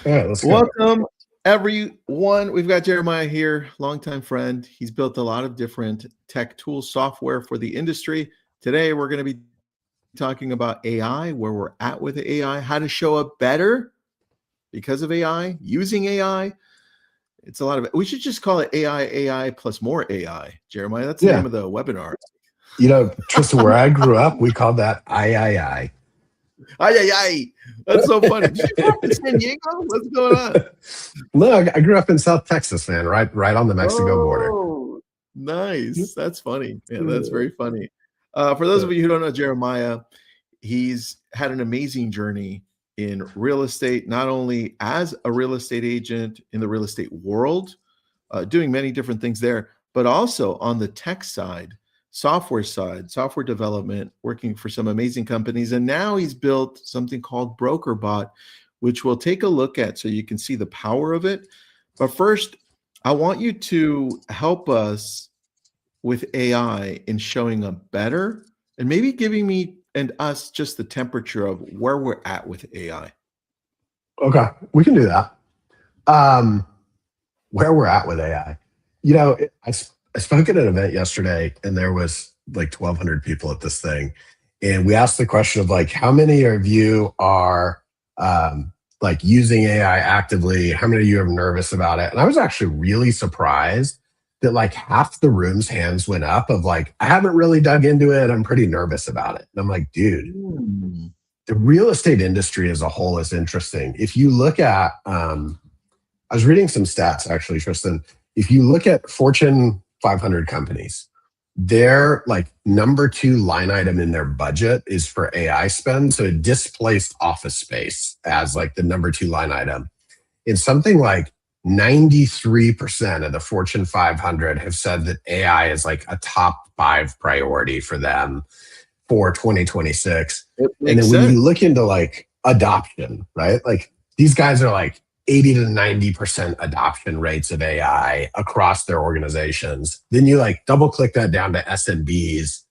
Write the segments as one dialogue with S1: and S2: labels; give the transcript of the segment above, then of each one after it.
S1: All right, let's go.
S2: Welcome, everyone. We've got Jeremiah here, longtime friend. He's built a lot of different tech tools, software for the industry. Today, we're going to be talking about AI, where we're at with AI, how to show up better because of AI, using AI. It's a lot of it. We should just call it AI plus more AI. Jeremiah, that's the name of the webinar.
S1: You know, Tristan, where I grew up, we called that I.
S2: Ay, ay, ay. That's so funny. Did you grow up in San Diego? What's going on?
S1: No, I grew up in South Texas, man, right on the Mexico border.
S2: Nice. That's funny. Yeah, that's very funny. For those of you who don't know Jeremiah, he's had an amazing journey in real estate, not only as a real estate agent in the real estate world, doing many different things there, but also on the tech side, software development, working for some amazing companies. And now he's built something called BrokerBot, which we'll take a look at so you can see the power of it. But first, I want you to help us with AI in showing up better and maybe giving me and us just the temperature of where we're at with AI.
S1: Okay, we can do that. Where we're at with AI. You know, I spoke at an event yesterday and there was like 1,200 people at this thing. And we asked the question of like, how many of you are like using AI actively? How many of you are nervous about it? And I was actually really surprised that like half the room's hands went up of like, I haven't really dug into it. I'm pretty nervous about it. And I'm like, dude, the real estate industry as a whole is interesting. If you look at, I was reading some stats actually, Tristan. If you look at Fortune 500 companies, their like number 2 line item in their budget is for AI spend. So it displaced office space as like the number 2 line item. And something like 93% of the Fortune 500 have said that AI is like a top 5 priority for them for 2026. And then when you look into like adoption, right? Like these guys are like 80 to 90% adoption rates of AI across their organizations. Then you like double click that down to SMBs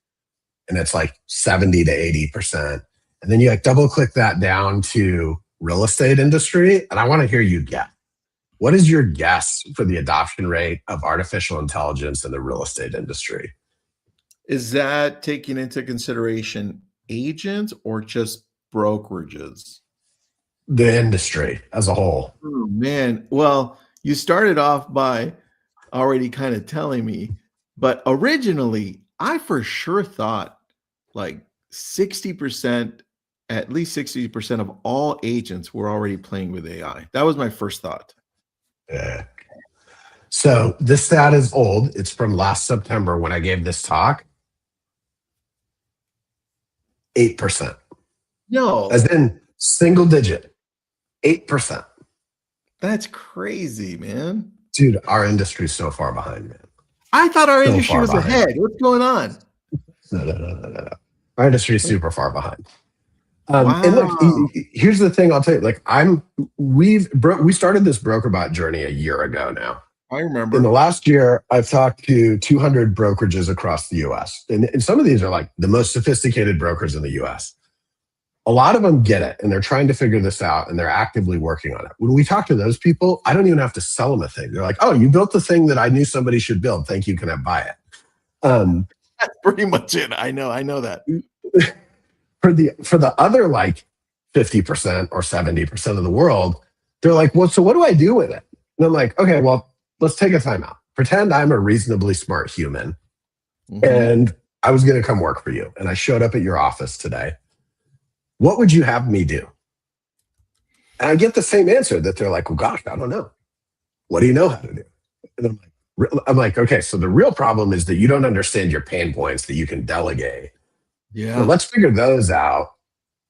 S1: and it's like 70 to 80%. And then you like double click that down to real estate industry. And I want to hear you guess. What is your guess for the adoption rate of artificial intelligence in the real estate industry?
S2: Is that taking into consideration agents or just brokerages?
S1: The industry as a whole.
S2: Oh, man. Well, you started off by already kind of telling me, but originally I for sure thought like 60%, at least 60% of all agents were already playing with AI. That was my first thought.
S1: Yeah. So this stat is old. It's from last September when I gave this talk. 8%.
S2: No.
S1: As in single digit. 8%.
S2: That's crazy, man.
S1: Dude, our industry is so far behind, man.
S2: I thought our industry was ahead. What's going on?
S1: No. Our industry is super far behind.
S2: Wow.
S1: And look, here's the thing I'll tell you. Like we started this BrokerBot journey a year ago now.
S2: I remember.
S1: In the last year, I've talked to 200 brokerages across the US. And some of these are like the most sophisticated brokers in the US. A lot of them get it and they're trying to figure this out and they're actively working on it. When we talk to those people, I don't even have to sell them a thing. They're like, oh, you built the thing that I knew somebody should build. Thank you. Can I buy it?
S2: That's pretty much it. I know that.
S1: For the other like 50% or 70% of the world, they're like, well, so what do I do with it? And I'm like, okay, well, let's take a time out. Pretend I'm a reasonably smart human and I was going to come work for you. And I showed up at your office today. What would you have me do? And I get the same answer that they're like, well, gosh, I don't know. What do you know how to do? And I'm like, okay, so the real problem is that you don't understand your pain points that you can delegate.
S2: Yeah.
S1: So let's figure those out.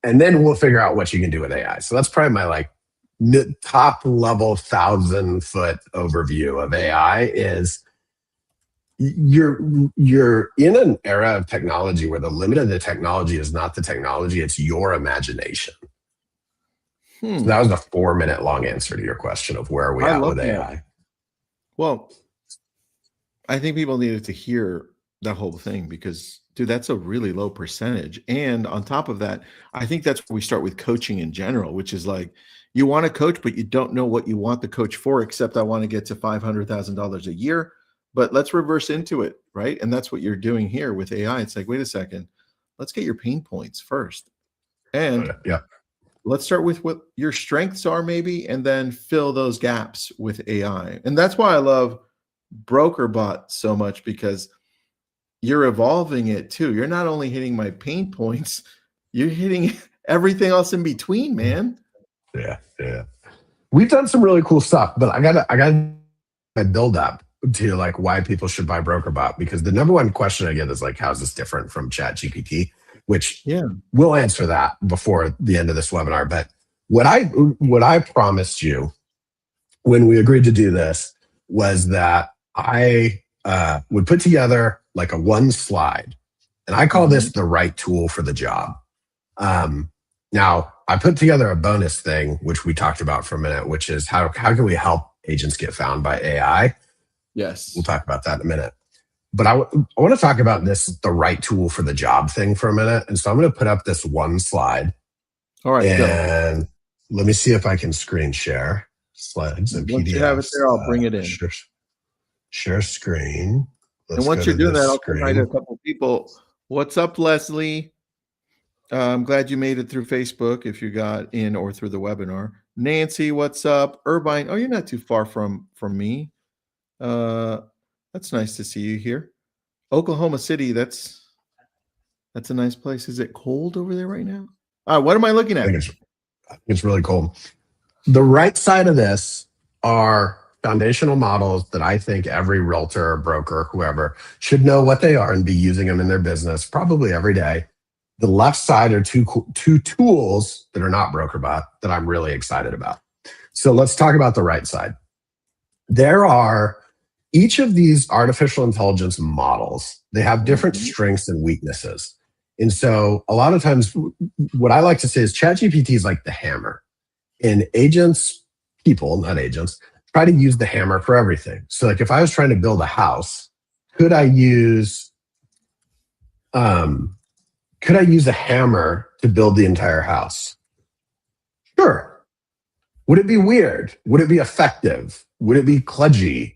S1: And then we'll figure out what you can do with AI. So that's probably my like top level 1,000-foot overview of AI is you're in an era of technology where the limit of the technology is not the technology, it's your imagination. So that was a 4-minute long answer to your question of where are we at with AI.
S2: Well, I think people needed to hear that whole thing, because dude, that's a really low percentage. And on top of that, I think that's where we start with coaching in general, which is like, you want to coach, but you don't know what you want the coach for, except I want to get to $500,000 a year. But let's reverse into it, right? And that's what you're doing here with AI. It's like, wait a second, let's get your pain points first. And
S1: Yeah.
S2: let's start with what your strengths are, maybe, and then fill those gaps with AI. And that's why I love BrokerBot so much, because you're evolving it too. You're not only hitting my pain points, you're hitting everything else in between, man.
S1: Yeah. We've done some really cool stuff, but I got build up to like why people should buy BrokerBot, because the number one question I get is like, how's this different from ChatGPT? Which we'll answer that before the end of this webinar. But what I promised you when we agreed to do this was that I would put together like a one slide, and I call this the right tool for the job. Now, I put together a bonus thing, which we talked about for a minute, which is how can we help agents get found by AI?
S2: Yes.
S1: We'll talk about that in a minute. But I want to talk about this, the right tool for the job thing for a minute. And so I'm going to put up this one slide.
S2: All right.
S1: And let me see if I can screen share slides and PDFs.
S2: Once you have it there, I'll bring it in.
S1: Share screen.
S2: And once you're doing that, I'll invite a couple of people. What's up, Leslie? I'm glad you made it through Facebook if you got in, or through the webinar. Nancy, what's up? Irvine, oh, you're not too far from me. That's nice to see you here. Oklahoma City, that's a nice place. Is it cold over there right now? What am I looking at?
S1: I think it's really cold. The right side of this are foundational models that I think every realtor, broker, whoever should know what they are and be using them in their business probably every day. The left side are two tools that are not BrokerBot that I'm really excited about. So let's talk about the right side. There are each of these artificial intelligence models, they have different strengths and weaknesses. And so a lot of times what I like to say is ChatGPT is like the hammer. And people, not agents, try to use the hammer for everything. So like if I was trying to build a house, could I use a hammer to build the entire house? Sure. Would it be weird? Would it be effective? Would it be kludgy?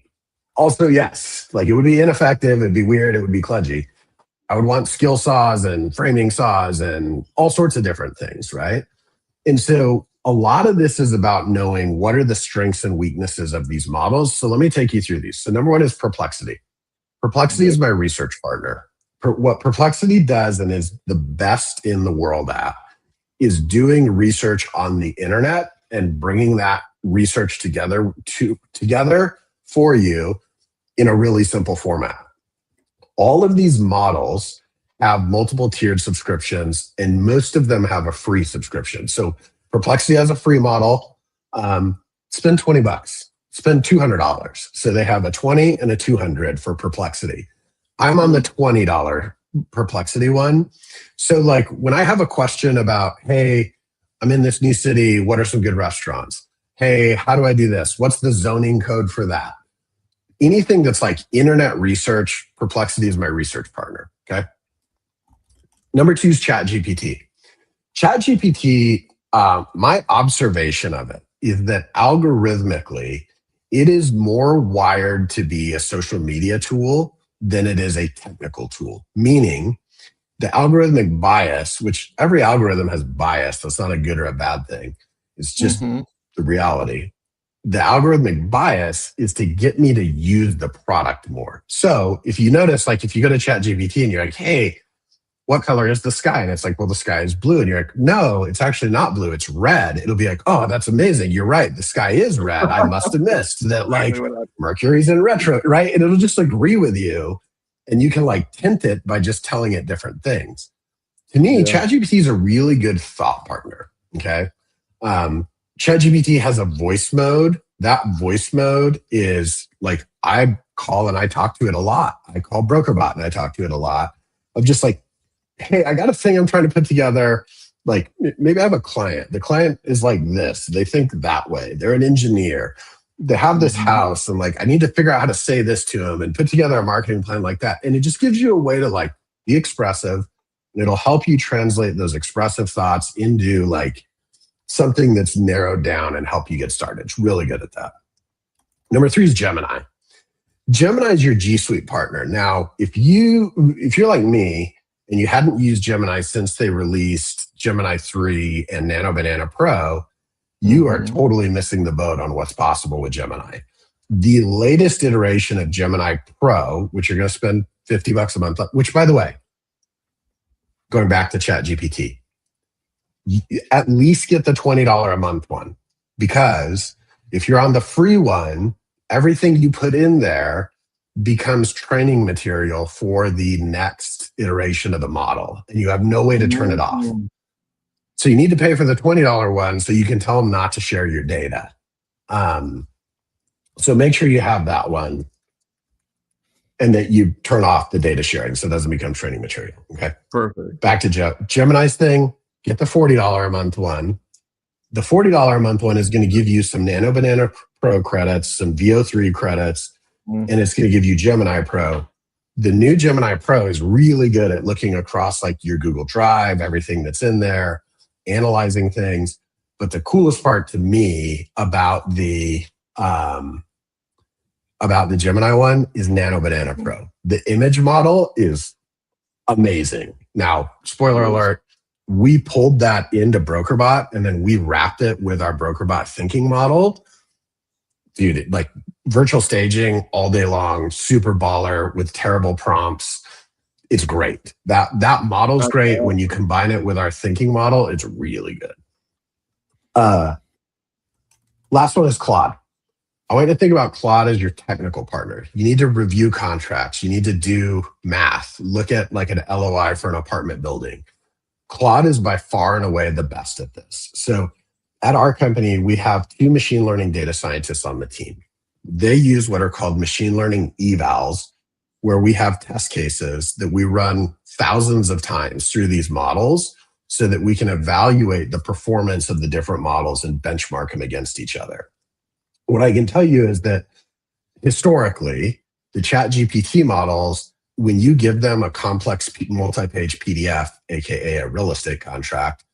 S1: Also, yes. Like it would be ineffective, it'd be weird, it would be kludgy. I would want skill saws and framing saws and all sorts of different things, right? And so a lot of this is about knowing what are the strengths and weaknesses of these models. So let me take you through these. So number one is Perplexity. Perplexity is my research partner. What Perplexity does, and is the best in the world at, is doing research on the internet and bringing that research together for you in a really simple format. All of these models have multiple tiered subscriptions, and most of them have a free subscription. So Perplexity has a free model. Spend $20, spend $200. So they have a 20 and a 200 for Perplexity. I'm on the $20 Perplexity one. So like when I have a question about, hey, I'm in this new city, what are some good restaurants? Hey, how do I do this? What's the zoning code for that? Anything that's like internet research, Perplexity is my research partner, okay? Number two is ChatGPT. ChatGPT, my observation of it is that algorithmically, it is more wired to be a social media tool than it is a technical tool. Meaning the algorithmic bias, which every algorithm has bias, that's not a good or a bad thing. It's just the reality. The algorithmic bias is to get me to use the product more. So if you notice, like if you go to ChatGPT and you're like, hey, what color is the sky? And it's like, well, the sky is blue. And you're like, no, it's actually not blue. It's red. It'll be like, oh, that's amazing. You're right. The sky is red. I must have missed that, like Mercury's in retro, right? And it'll just agree with you. And you can like tint it by just telling it different things. To me, ChatGPT is a really good thought partner, okay? ChatGPT has a voice mode. That voice mode is like, I call and I talk to it a lot. I call BrokerBot and I talk to it a lot of just like, hey, I got a thing I'm trying to put together. Like maybe I have a client. The client is like this. They think that way. They're an engineer. they have this house and like, I need to figure out how to say this to them and put together a marketing plan like that. And it just gives you a way to like be expressive, and it'll help you translate those expressive thoughts into like something that's narrowed down and help you get started. It's really good at that. Number 3 is Gemini. Gemini is your G Suite partner. Now, if you're like me and you hadn't used Gemini since they released Gemini 3 and Nano Banana Pro, you are totally missing the boat on what's possible with Gemini. The latest iteration of Gemini Pro, which you're going to spend $50 a month on, which, by the way, going back to ChatGPT, at least get the $20 a month one, because if you're on the free one, everything you put in there becomes training material for the next iteration of the model, and you have no way to turn it off. So you need to pay for the $20 one so you can tell them not to share your data. So make sure you have that one and that you turn off the data sharing so it doesn't become training material. Okay.
S2: Perfect.
S1: Back to Gemini's thing, get the $40 a month one. The $40 a month one is going to give you some Nano Banana Pro credits, some VO3 credits, and it's going to give you Gemini Pro. The new Gemini Pro is really good at looking across like your Google Drive, everything that's in there, analyzing things. But the coolest part to me about the Gemini one is Nano Banana Pro. The image model is amazing. Now, spoiler alert, we pulled that into BrokerBot and then we wrapped it with our BrokerBot thinking model. Dude, like virtual staging all day long, super baller with terrible prompts. It's great. That model's great. When you combine it with our thinking model, it's really good. Last one is Claude. I want you to think about Claude as your technical partner. You need to review contracts. You need to do math. Look at like an LOI for an apartment building. Claude is by far and away the best at this. So at our company, we have 2 machine learning data scientists on the team. They use what are called machine learning evals, where we have test cases that we run thousands of times through these models so that we can evaluate the performance of the different models and benchmark them against each other. What I can tell you is that historically, the ChatGPT models, when you give them a complex multi-page PDF, aka a real estate contract,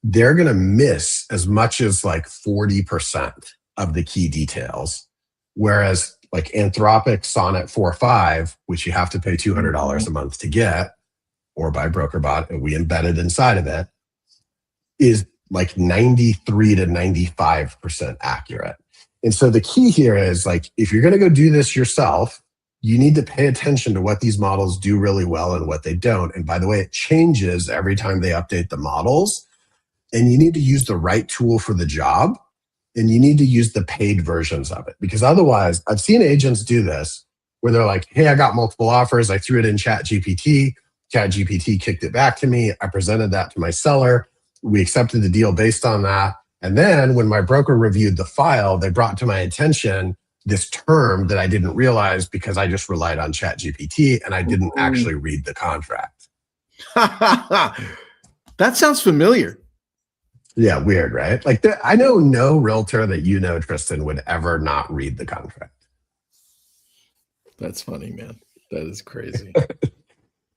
S1: they're going to miss as much as like 40% of the key details. Whereas like Anthropic Sonnet 4.5, which you have to pay $200 a month to get, or by BrokerBot, and we embedded inside of it, is like 93 to 95% accurate. And so the key here is like, if you're going to go do this yourself, you need to pay attention to what these models do really well and what they don't. And by the way, it changes every time they update the models. And you need to use the right tool for the job. And you need to use the paid versions of it. Because otherwise, I've seen agents do this where they're like, hey, I got multiple offers. I threw it in ChatGPT. ChatGPT kicked it back to me. I presented that to my seller. We accepted the deal based on that. And then when my broker reviewed the file, they brought to my attention this term that I didn't realize because I just relied on ChatGPT and I didn't actually read the contract.
S2: That sounds familiar.
S1: Yeah, weird, right? Like I know no realtor that you know, Tristan, would ever not read the contract.
S2: That's funny, man. That is crazy.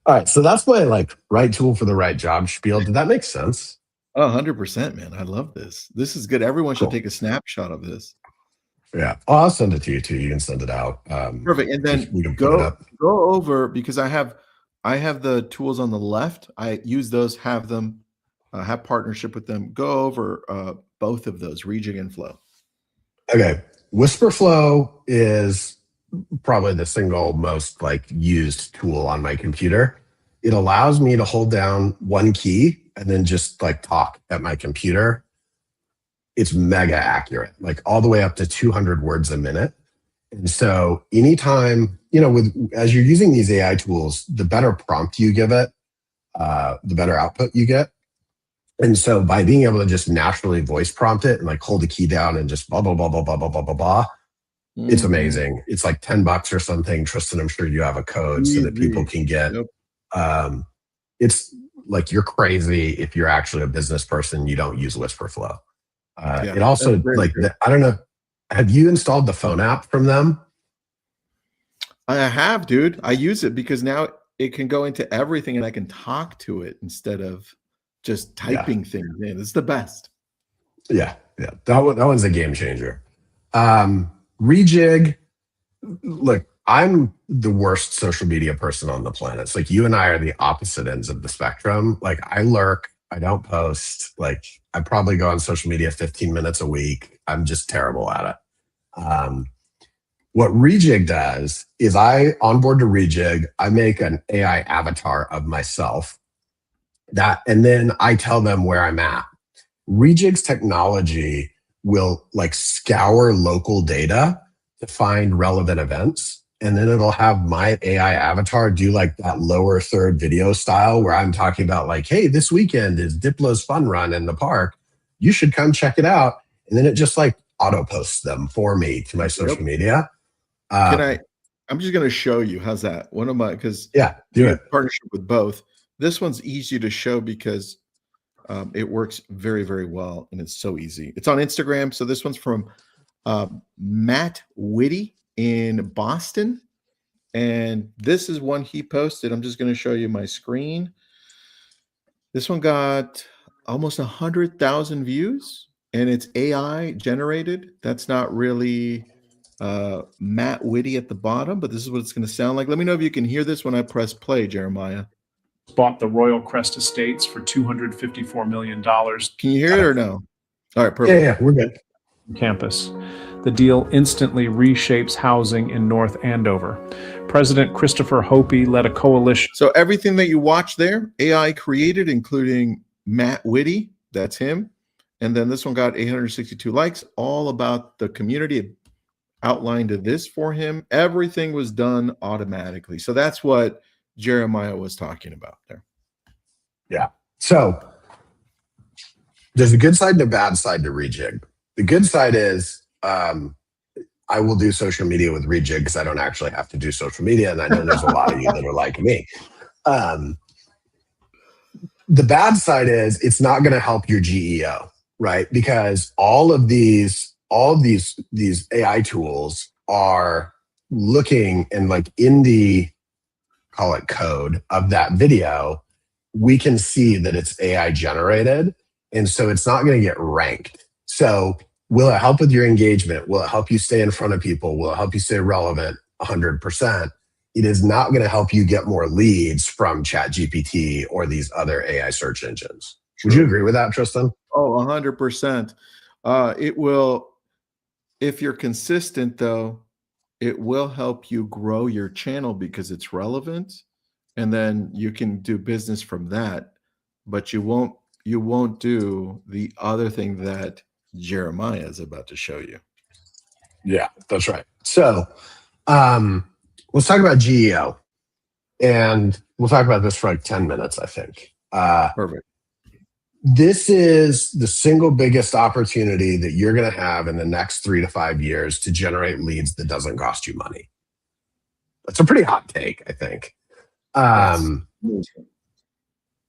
S1: All right, so that's my like right tool for the right job spiel. Did that make sense?
S2: 100%, man. I love this. This is good. Everyone should take a snapshot of this.
S1: Yeah, I'll send it to you too. You can send it out.
S2: Perfect. And then
S1: we can put it up.
S2: Go over, because I have the tools on the left. I use those, have them, have partnership with them. Go over both of those, Rejig and Flow.
S1: Okay, Whisper Flow is probably the single most like used tool on my computer. It allows me to hold down one key and then just like talk at my computer. It's mega accurate, like all the way up to 200 words a minute. And so anytime, as you're using these AI tools, the better prompt you give it, the better output you get. And so by being able to just naturally voice prompt it and like hold the key down and just blah, blah, blah, blah, blah, blah, blah, blah, blah, it's amazing. It's like $10 or something. Tristan, I'm sure you have a code so that people can get, it's like you're crazy if you're actually a business person, you don't use Whisper Flow. It also like, I don't know Have you installed the phone app from them?
S2: I have, dude. I use it because now it can go into everything and I can talk to it instead of just
S1: Yeah.
S2: typing things in. It's the best.
S1: Yeah. Yeah. That one's a game changer. Rejig. Look, I'm the worst social media person on the planet. It's like you and I are the opposite ends of the spectrum. Like I lurk, I don't post. Like I probably go on social media 15 minutes a week. I'm just terrible at it. What Rejig does is I onboard to Rejig, I make an AI avatar of myself and then I tell them where I'm at. Rejig's technology will like scour local data to find relevant events. And then it'll have my AI avatar do like that lower third video style where I'm talking about like, hey, this weekend is Diplo's fun run in the park. You should come check it out. And then it just like auto posts them for me to my social media.
S2: I'm just going to show you. How's that? One of my, because
S1: do it.
S2: Partnership with both. This one's easy to show because it works very, very well. And it's so easy. It's on Instagram. So this one's from Matt Whitty in Boston. And this is one he posted. I'm just going to show you my screen. This one got almost 100,000 views and it's AI generated. That's not really Matt Whitty at the bottom, but this is what it's going to sound like. Let me know if you can hear this when I press play, Jeremiah.
S3: Bought the Royal Crest Estates for $254 million.
S2: Can you hear it or no? All right, perfect.
S1: Yeah, we're good.
S3: Campus. The deal instantly reshapes housing in North Andover. President Christopher Hopi led a coalition.
S2: So everything that you watch there, AI created, including Matt Whitty, that's him. And then this one got 862 likes, all about the community. It outlined this for him. Everything was done automatically. So that's what Jeremiah was talking about there.
S1: Yeah. So there's a good side and a bad side to Rejig. The good side is I will do social media with Rejig because I don't actually have to do social media. And I know there's a lot of you that are like me. The bad side is it's not going to help your GEO, right? Because all of these AI tools are looking and like in the, call it code of that video, we can see that it's AI generated. And so it's not going to get ranked. So will it help with your engagement? Will it help you stay in front of people? Will it help you stay relevant? 100%. It is not going to help you get more leads from ChatGPT or these other AI search engines. Would you agree with that, Tristan?
S2: Oh, 100%. It will, if you're consistent though, it will help you grow your channel because it's relevant. And then you can do business from that, but you won't do the other thing that Jeremiah is about to show you.
S1: Yeah, that's right. So let's talk about GEO. And we'll talk about this for like 10 minutes, I think.
S2: Perfect.
S1: This is the single biggest opportunity that you're going to have in the next 3 to 5 years to generate leads that doesn't cost you money. That's a pretty hot take, I think.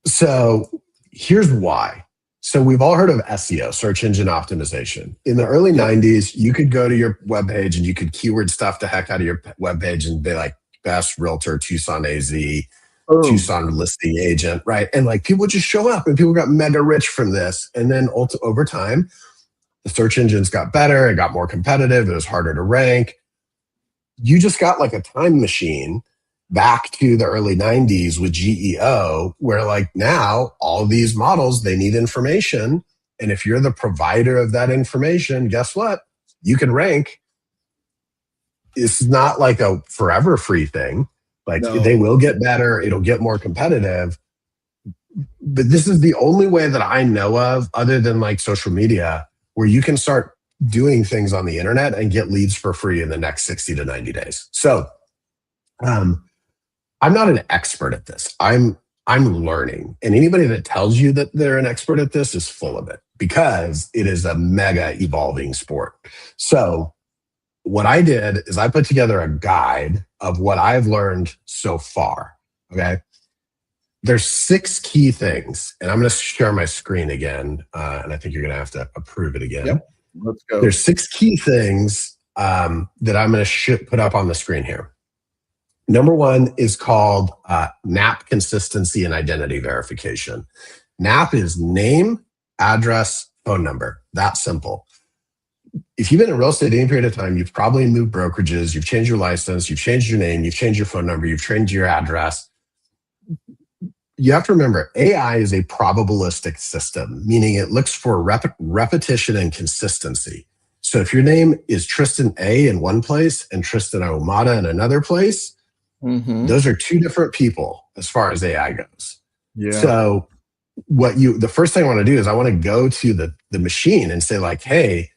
S1: So here's why. So we've all heard of SEO, search engine optimization. In the early 90s, you could go to your webpage and you could keyword stuff the heck out of your webpage and be like, best realtor, Tucson AZ, Tucson listing agent, right? And like people would just show up and people got mega rich from this. And then over time, the search engines got better. It got more competitive. It was harder to rank. You just got like a time machine back to the early 90s with GEO, where like now all these models, they need information. And if you're the provider of that information, guess what? You can rank. It's not like a forever free thing. Like they will get better. It'll get more competitive. But this is the only way that I know of, other than like social media, where you can start doing things on the internet and get leads for free in the next 60 to 90 days. So I'm not an expert at this. I'm learning. And anybody that tells you that they're an expert at this is full of it, because it is a mega evolving sport. So what I did is I put together a guide of what I've learned so far. Okay. There's 6 key things, and I'm going to share my screen again. And I think you're going to have to approve it again.
S2: Yep. Let's go.
S1: There's 6 key things that I'm going to put up on the screen here. Number 1 is called NAP consistency and identity verification. NAP is name, address, phone number. That simple. If you've been in real estate any period of time, you've probably moved brokerages, you've changed your license, you've changed your name, you've changed your phone number, you've changed your address. You have to remember, AI is a probabilistic system, meaning it looks for repetition and consistency. So if your name is Tristan A in one place and Tristan Ahumada in another place, those are 2 different people as far as AI goes.
S2: Yeah.
S1: So the first thing I want to do is I want to go to the machine and say like, hey,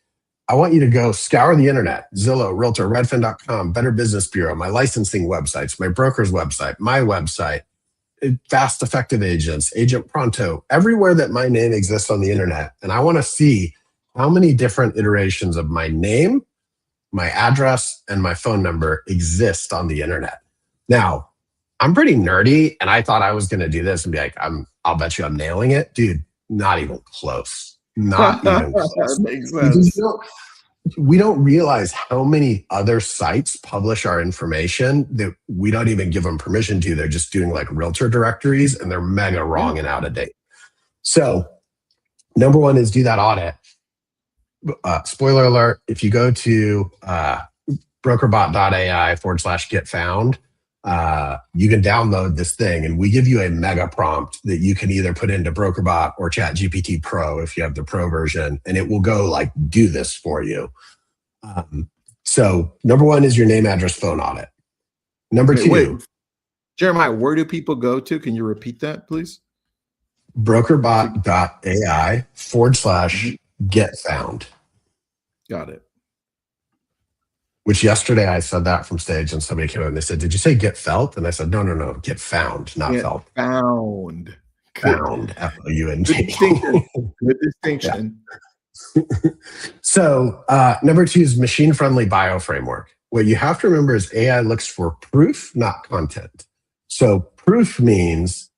S1: I want you to go scour the internet, Zillow, Realtor, Redfin.com, Better Business Bureau, my licensing websites, my broker's website, my website, Fast Effective Agents, Agent Pronto, everywhere that my name exists on the internet. And I want to see how many different iterations of my name, my address, and my phone number exist on the internet. Now, I'm pretty nerdy, and I thought I was going to do this and be like, I'll bet you I'm nailing it. Dude, not even close. Not even close.
S2: That makes sense.
S1: We don't realize how many other sites publish our information that we don't even give them permission to. They're just doing like realtor directories, and they're mega wrong and out of date. So number 1 is do that audit. Spoiler alert, if you go to brokerbot.ai/getfound, you can download this thing, and we give you a mega prompt that you can either put into BrokerBot or ChatGPT Pro if you have the Pro version, and it will go like do this for you. So number 1 is your name, address, phone audit. Number 2.
S2: Wait. Jeremiah, where do people go to? Can you repeat that, please?
S1: BrokerBot.ai/getfound.
S2: Got it.
S1: Which yesterday I said that from stage, and somebody came in and they said, did you say get felt? And I said, no, get found, not felt.
S2: Found.
S1: Found. F-O-U-N-D.
S2: Good distinction.
S1: Yeah. So number 2 is machine-friendly bio framework. What you have to remember is AI looks for proof, not content. So proof means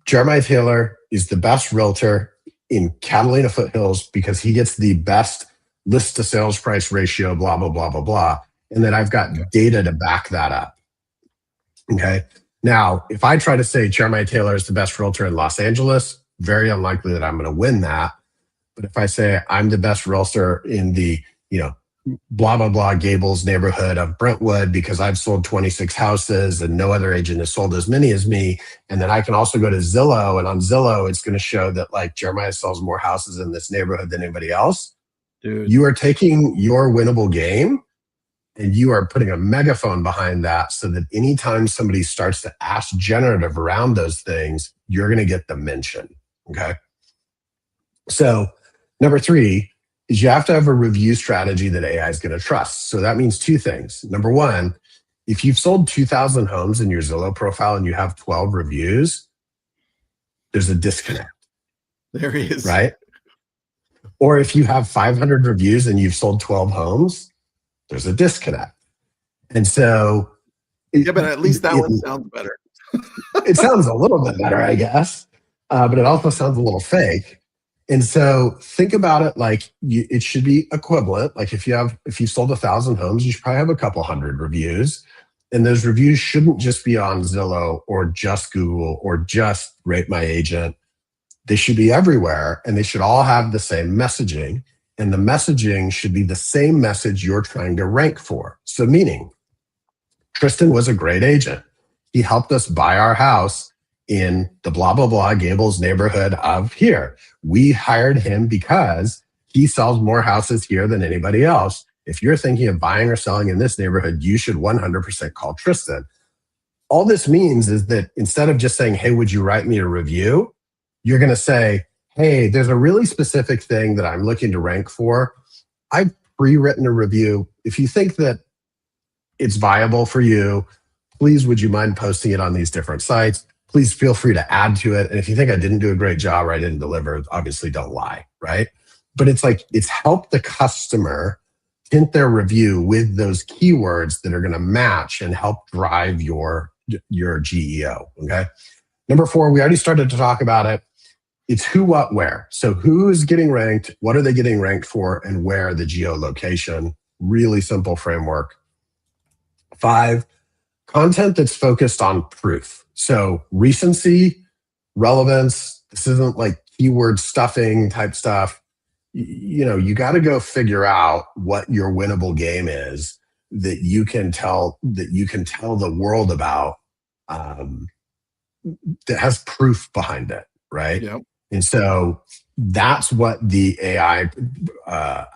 S1: Jeremiah Taylor is the best realtor in Catalina Foothills because he gets the best list to sales price ratio, blah, blah, blah, blah, blah. And then I've got data to back that up. Okay. Now, if I try to say Jeremiah Taylor is the best realtor in Los Angeles, very unlikely that I'm going to win that. But if I say I'm the best realtor in the, blah, blah, blah, Gables neighborhood of Brentwood because I've sold 26 houses and no other agent has sold as many as me. And then I can also go to Zillow, and on Zillow, it's going to show that like Jeremiah sells more houses in this neighborhood than anybody else.
S2: Dude.
S1: You are taking your winnable game and you are putting a megaphone behind that so that anytime somebody starts to ask generative around those things, you're going to get the mention. Okay. So number 3 is you have to have a review strategy that AI is going to trust. So that means 2 things. Number 1, if you've sold 2,000 homes in your Zillow profile and you have 12 reviews, there's a disconnect.
S2: There he is.
S1: Right? Or if you have 500 reviews and you've sold 12 homes, there's a disconnect. And so...
S2: but at least that one sounds better.
S1: It sounds a little bit better, I guess. But it also sounds a little fake. And so think about it like it should be equivalent. Like if you sold 1,000 homes, you should probably have a couple hundred reviews. And those reviews shouldn't just be on Zillow or just Google or just Rate My Agent. They should be everywhere, and they should all have the same messaging. And the messaging should be the same message you're trying to rank for. So meaning, Tristan was a great agent. He helped us buy our house in the blah, blah, blah Gables neighborhood of here. We hired him because he sells more houses here than anybody else. If you're thinking of buying or selling in this neighborhood, you should 100% call Tristan. All this means is that instead of just saying, hey, would you write me a review? You're going to say, hey, there's a really specific thing that I'm looking to rank for. I've pre-written a review. If you think that it's viable for you, please, would you mind posting it on these different sites? Please feel free to add to it. And if you think I didn't do a great job or I didn't deliver, obviously don't lie, right? But it's like, it's helped the customer tint their review with those keywords that are going to match and help drive your GEO, okay? Number 4, we already started to talk about it. it's who, what, where. So who is getting ranked, what are they getting ranked for, and where, the geolocation. Really simple framework. 5, content that's focused on proof. So recency, relevance. This isn't like keyword stuffing type stuff. You got to go figure out what your winnable game is that you can tell the world about, that has proof behind it, right?
S2: Yep.
S1: And so that's what the AI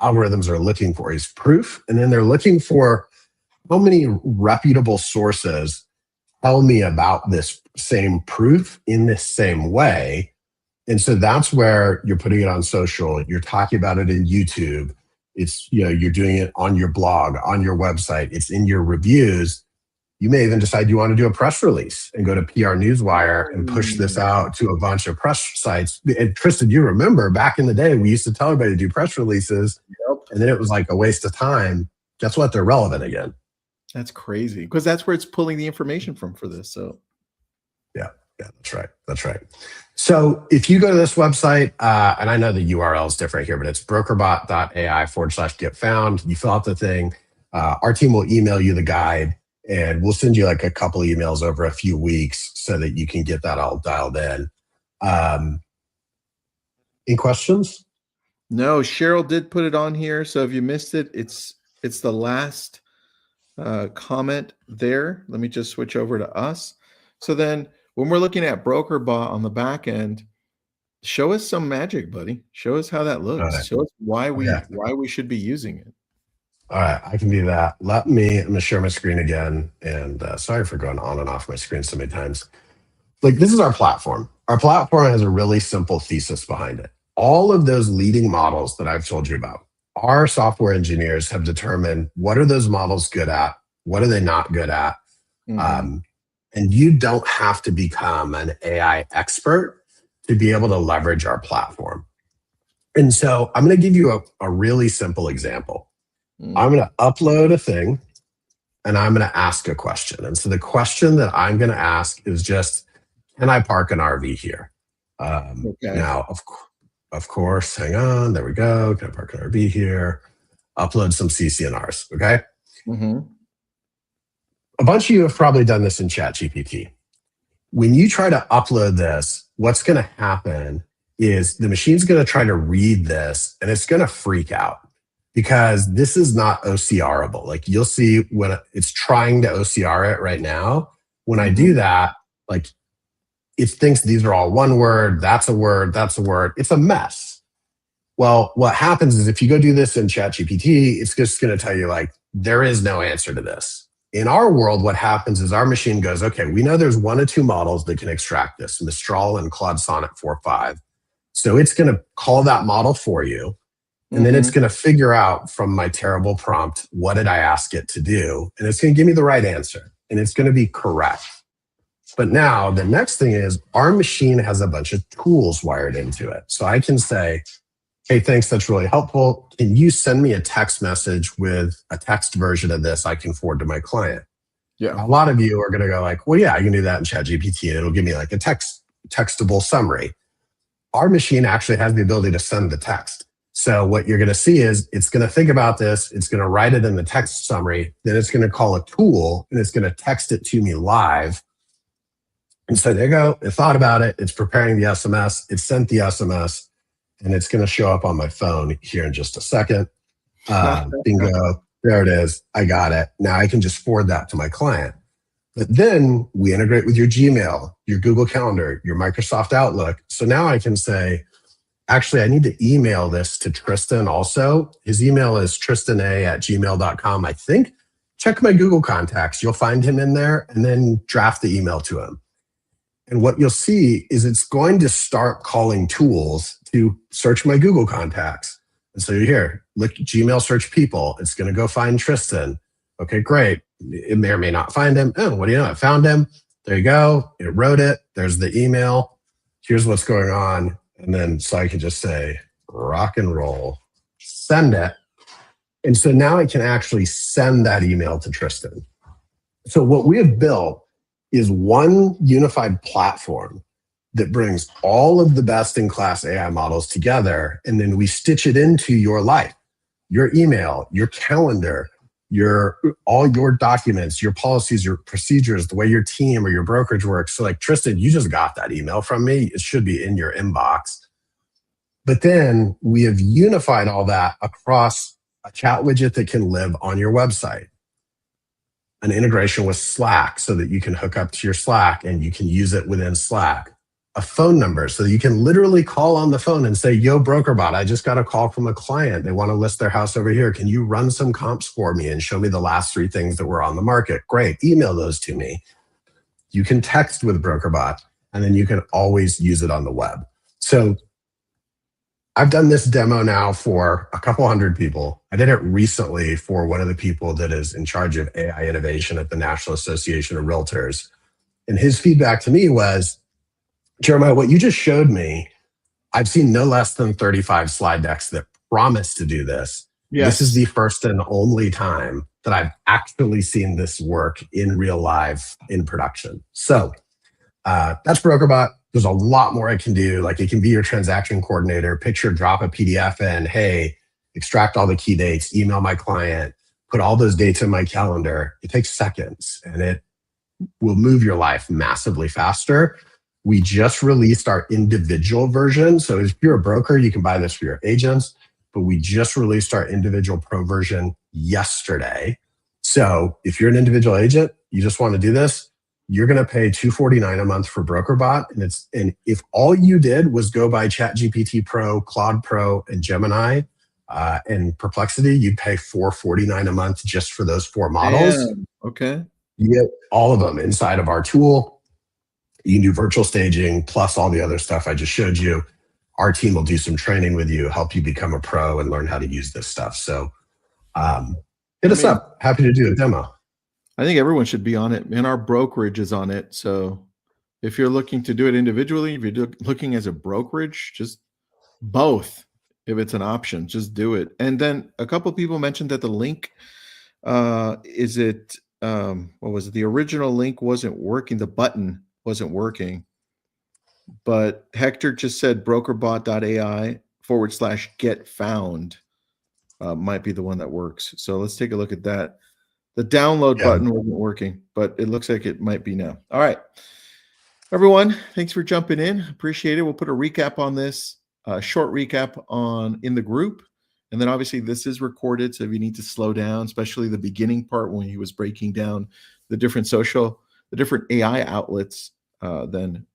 S1: algorithms are looking for, is proof. And then they're looking for how many reputable sources tell me about this same proof in this same way. And so that's where you're putting it on social. You're talking about it in YouTube. It's, you're doing it on your blog, on your website. It's in your reviews. You may even decide you want to do a press release and go to PR Newswire and push this out to a bunch of press sites. And Tristan, you remember back in the day, we used to tell everybody to do press releases, and then it was like a waste of time. Guess what? They're relevant again.
S2: That's crazy, because that's where it's pulling the information from for this. So
S1: yeah, that's right. So if you go to this website, and I know the URL is different here, but it's brokerbot.ai/get-found. You fill out the thing. Our team will email you the guide, and we'll send you like a couple of emails over a few weeks so that you can get that all dialed in. Any questions?
S2: No, Cheryl did put it on here. So if you missed it, it's the last comment there. Let me just switch over to us. So then when we're looking at BrokerBot on the back end, show us some magic, buddy. Show us how that looks. Right. Show us why we should be using it.
S1: All right, I can do that. I'm going to share my screen again. And sorry for going on and off my screen so many times. Like, this is our platform. Our platform has a really simple thesis behind it. All of those leading models that I've told you about, our software engineers have determined what are those models good at, what are they not good at. Mm-hmm. And you don't have to become an AI expert to be able to leverage our platform. And so I'm going to give you a really simple example. I'm going to upload a thing, and I'm going to ask a question. And so the question that I'm going to ask is just, can I park an RV here? Okay. Now, of course, hang on. There we go. Can I park an RV here? Upload some CCNRs, okay? Mm-hmm. A bunch of you have probably done this in ChatGPT. When you try to upload this, what's going to happen is the machine's going to try to read this, and it's going to freak out, because this is not OCRable. Like, you'll see when it's trying to OCR it right now. When I do that, like, it thinks these are all one word, that's a word, that's a word. It's a mess. Well, what happens is if you go do this in ChatGPT, it's just going to tell you, like, there is no answer to this. In our world, what happens is our machine goes, okay, we know there's 1 or 2 models that can extract this, Mistral and Claude Sonnet 4.5. So it's going to call that model for you. And then it's going to figure out from my terrible prompt, what did I ask it to do? And it's going to give me the right answer, and it's going to be correct. But now the next thing is our machine has a bunch of tools wired into it. So I can say, hey, thanks, that's really helpful. Can you send me a text message with a text version of this I can forward to my client? Yeah. A lot of you are going to go like, well, yeah, I can do that in ChatGPT, and it'll give me like a textable summary. Our machine actually has the ability to send the text. So what you're going to see is it's going to think about this. It's going to write it in the text summary. Then it's going to call a tool, and it's going to text it to me live. And so there you go. It thought about it. It's preparing the SMS. It sent the SMS, and it's going to show up on my phone here in just a second. Bingo. There it is. I got it. Now I can just forward that to my client. But then we integrate with your Gmail, your Google Calendar, your Microsoft Outlook. So now I can say, actually, I need to email this to Tristan also. His email is tristana@gmail.com, I think. Check my Google contacts. You'll find him in there, and then draft the email to him. And what you'll see is it's going to start calling tools to search my Google contacts. And so you're here, look, Gmail search people. It's going to go find Tristan. Okay, great. It may or may not find him. Oh, what do you know? I found him. There you go. It wrote it. There's the email. Here's what's going on. And then so I can just say, rock and roll, send it. And so now I can actually send that email to Tristan. So what we have built is one unified platform that brings all of the best-in-class AI models together, and then we stitch it into your life, your email, your calendar, all your documents, your policies, your procedures, the way your team or your brokerage works. So like, Tristan, you just got that email from me. It should be in your inbox. But then we have unified all that across a chat widget that can live on your website, an integration with Slack so that you can hook up to your Slack and you can use it within Slack, a phone number so that you can literally call on the phone and say, yo, BrokerBot, I just got a call from a client. They want to list their house over here. Can you run some comps for me and show me the last 3 things that were on the market? Great. Email those to me. You can text with BrokerBot, and then you can always use it on the web. So I've done this demo now for a couple hundred people. I did it recently for one of the people that is in charge of AI innovation at the National Association of Realtors. And his feedback to me was, Jeremiah, what you just showed me, I've seen no less than 35 slide decks that promise to do this. Yes. This is the first and only time that I've actually seen this work in real life in production. So that's BrokerBot. There's a lot more I can do. Like, it can be your transaction coordinator, picture, drop a PDF in, hey, extract all the key dates, email my client, put all those dates in my calendar. It takes seconds and it will move your life massively faster. We just released our individual version. So if you're a broker, you can buy this for your agents, but we just released our individual pro version yesterday. So if you're an individual agent, you just want to do this, you're going to pay $249 a month for BrokerBot. And if all you did was go buy ChatGPT Pro, Claude Pro, and Gemini, and Perplexity, you'd pay $449 a month just for those 4 models.
S2: Damn. Okay.
S1: You get all of them inside of our tool. You can do virtual staging plus all the other stuff I just showed you. Our team will do some training with you, help you become a pro and learn how to use this stuff. So hit us up. Happy to do a demo.
S2: I think everyone should be on it, and our brokerage is on it. So if you're looking to do it individually, if you're looking as a brokerage, just both. If it's an option, just do it. And then a couple of people mentioned that the link, what was it? The original link wasn't working. The button wasn't working. But Hector just said brokerbot.ai/get found might be the one that works. So let's take a look at that. The download button wasn't working, but it looks like it might be now. All right. Everyone, thanks for jumping in. Appreciate it. We'll put a recap on this, a short recap in the group. And then obviously this is recorded. So if you need to slow down, especially the beginning part when he was breaking down the different AI outlets, then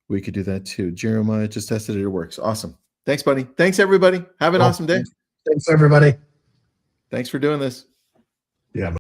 S2: we could do that too. Jeremiah just tested it. It works. Awesome. Thanks, buddy. Thanks, everybody. Have an awesome day.
S1: Thanks, everybody.
S2: Thanks for doing this.
S1: Yeah.